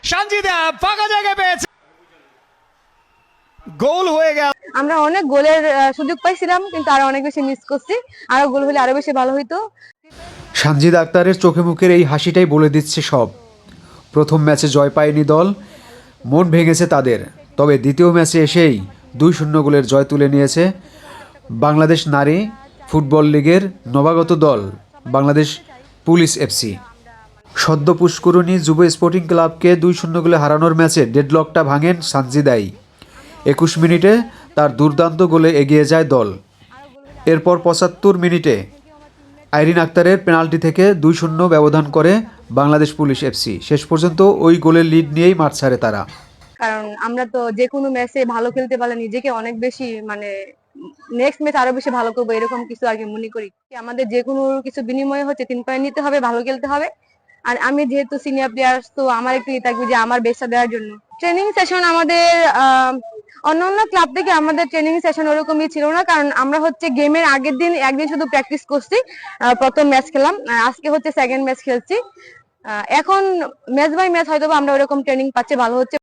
সানজিদা ফাঁকা জায়গা পেয়েছে, গোল হয়ে গেল। আমরা অনেক গোলের সুযোগ পাইছিলাম, কিন্তু আরো অনেক বেশি মিস করছি। আরো গোল হলে আরো বেশি ভালো হইতো। সানজিদা আক্তারের চোখে মুখের এই হাসিটাই বলে দিচ্ছে সব। প্রথম ম্যাচে জয় পায়নি দল, মন ভেঙেছে তাদের। তবে দ্বিতীয় ম্যাচে এসেই 2-0 গোলের জয় তুলে নিয়েছে বাংলাদেশ নারী ফুটবল লিগের নবাগত দল বাংলাদেশ পুলিশ এফসি। সদ্য পুষ্করণী যুব স্পোর্টিং ক্লাবকে 2-0 গোলে হারানোর ম্যাচে ডেডলকটা ভাঙেন সানজিদাই। 21 মিনিটে তার দুর্দান্ত গোলে এগিয়ে যায় দল। এরপর 75 মিনিটে আইরিন আক্তারের পেনাল্টি থেকে 2-0 ব্যবধান করে বাংলাদেশ পুলিশ এফসি। শেষ পর্যন্ত ওই গোলের লিড নিয়েই মাঠ ছাড়ে তারা। কারণ আমরা তো যে কোনো ম্যাচে ভালো খেলতে পারলে নিজেকে অনেক বেশি নেক্সট ম্যাচ আরো বেশি ভালো করবো, এরকম কিছু আর কি মনে করি। আমাদের যে কোনো কিছু বিনিময়ে হচ্ছে 3 পয়েন্ট নিতে হবে, ভালো খেলতে হবে। আর আমি যেহেতু সিনিয়র প্লেয়ার, তো আমার একটু থাকবে যে আমার বেস্টটা দেওয়ার জন্য। ট্রেনিং সেশন আমাদের অন্যান্য ক্লাব থেকে আমাদের ট্রেনিং সেশন ওরকমই ছিল না, কারণ আমরা হচ্ছে গেমের আগের দিন একদিন শুধু প্র্যাকটিস করছি। প্রথম ম্যাচ খেলাম, আজকে হচ্ছে সেকেন্ড ম্যাচ খেলছি। এখন ম্যাচ বাই ম্যাচ হয়তো আমরা ওরকম ট্রেনিং পাচ্ছি, ভালো হচ্ছে।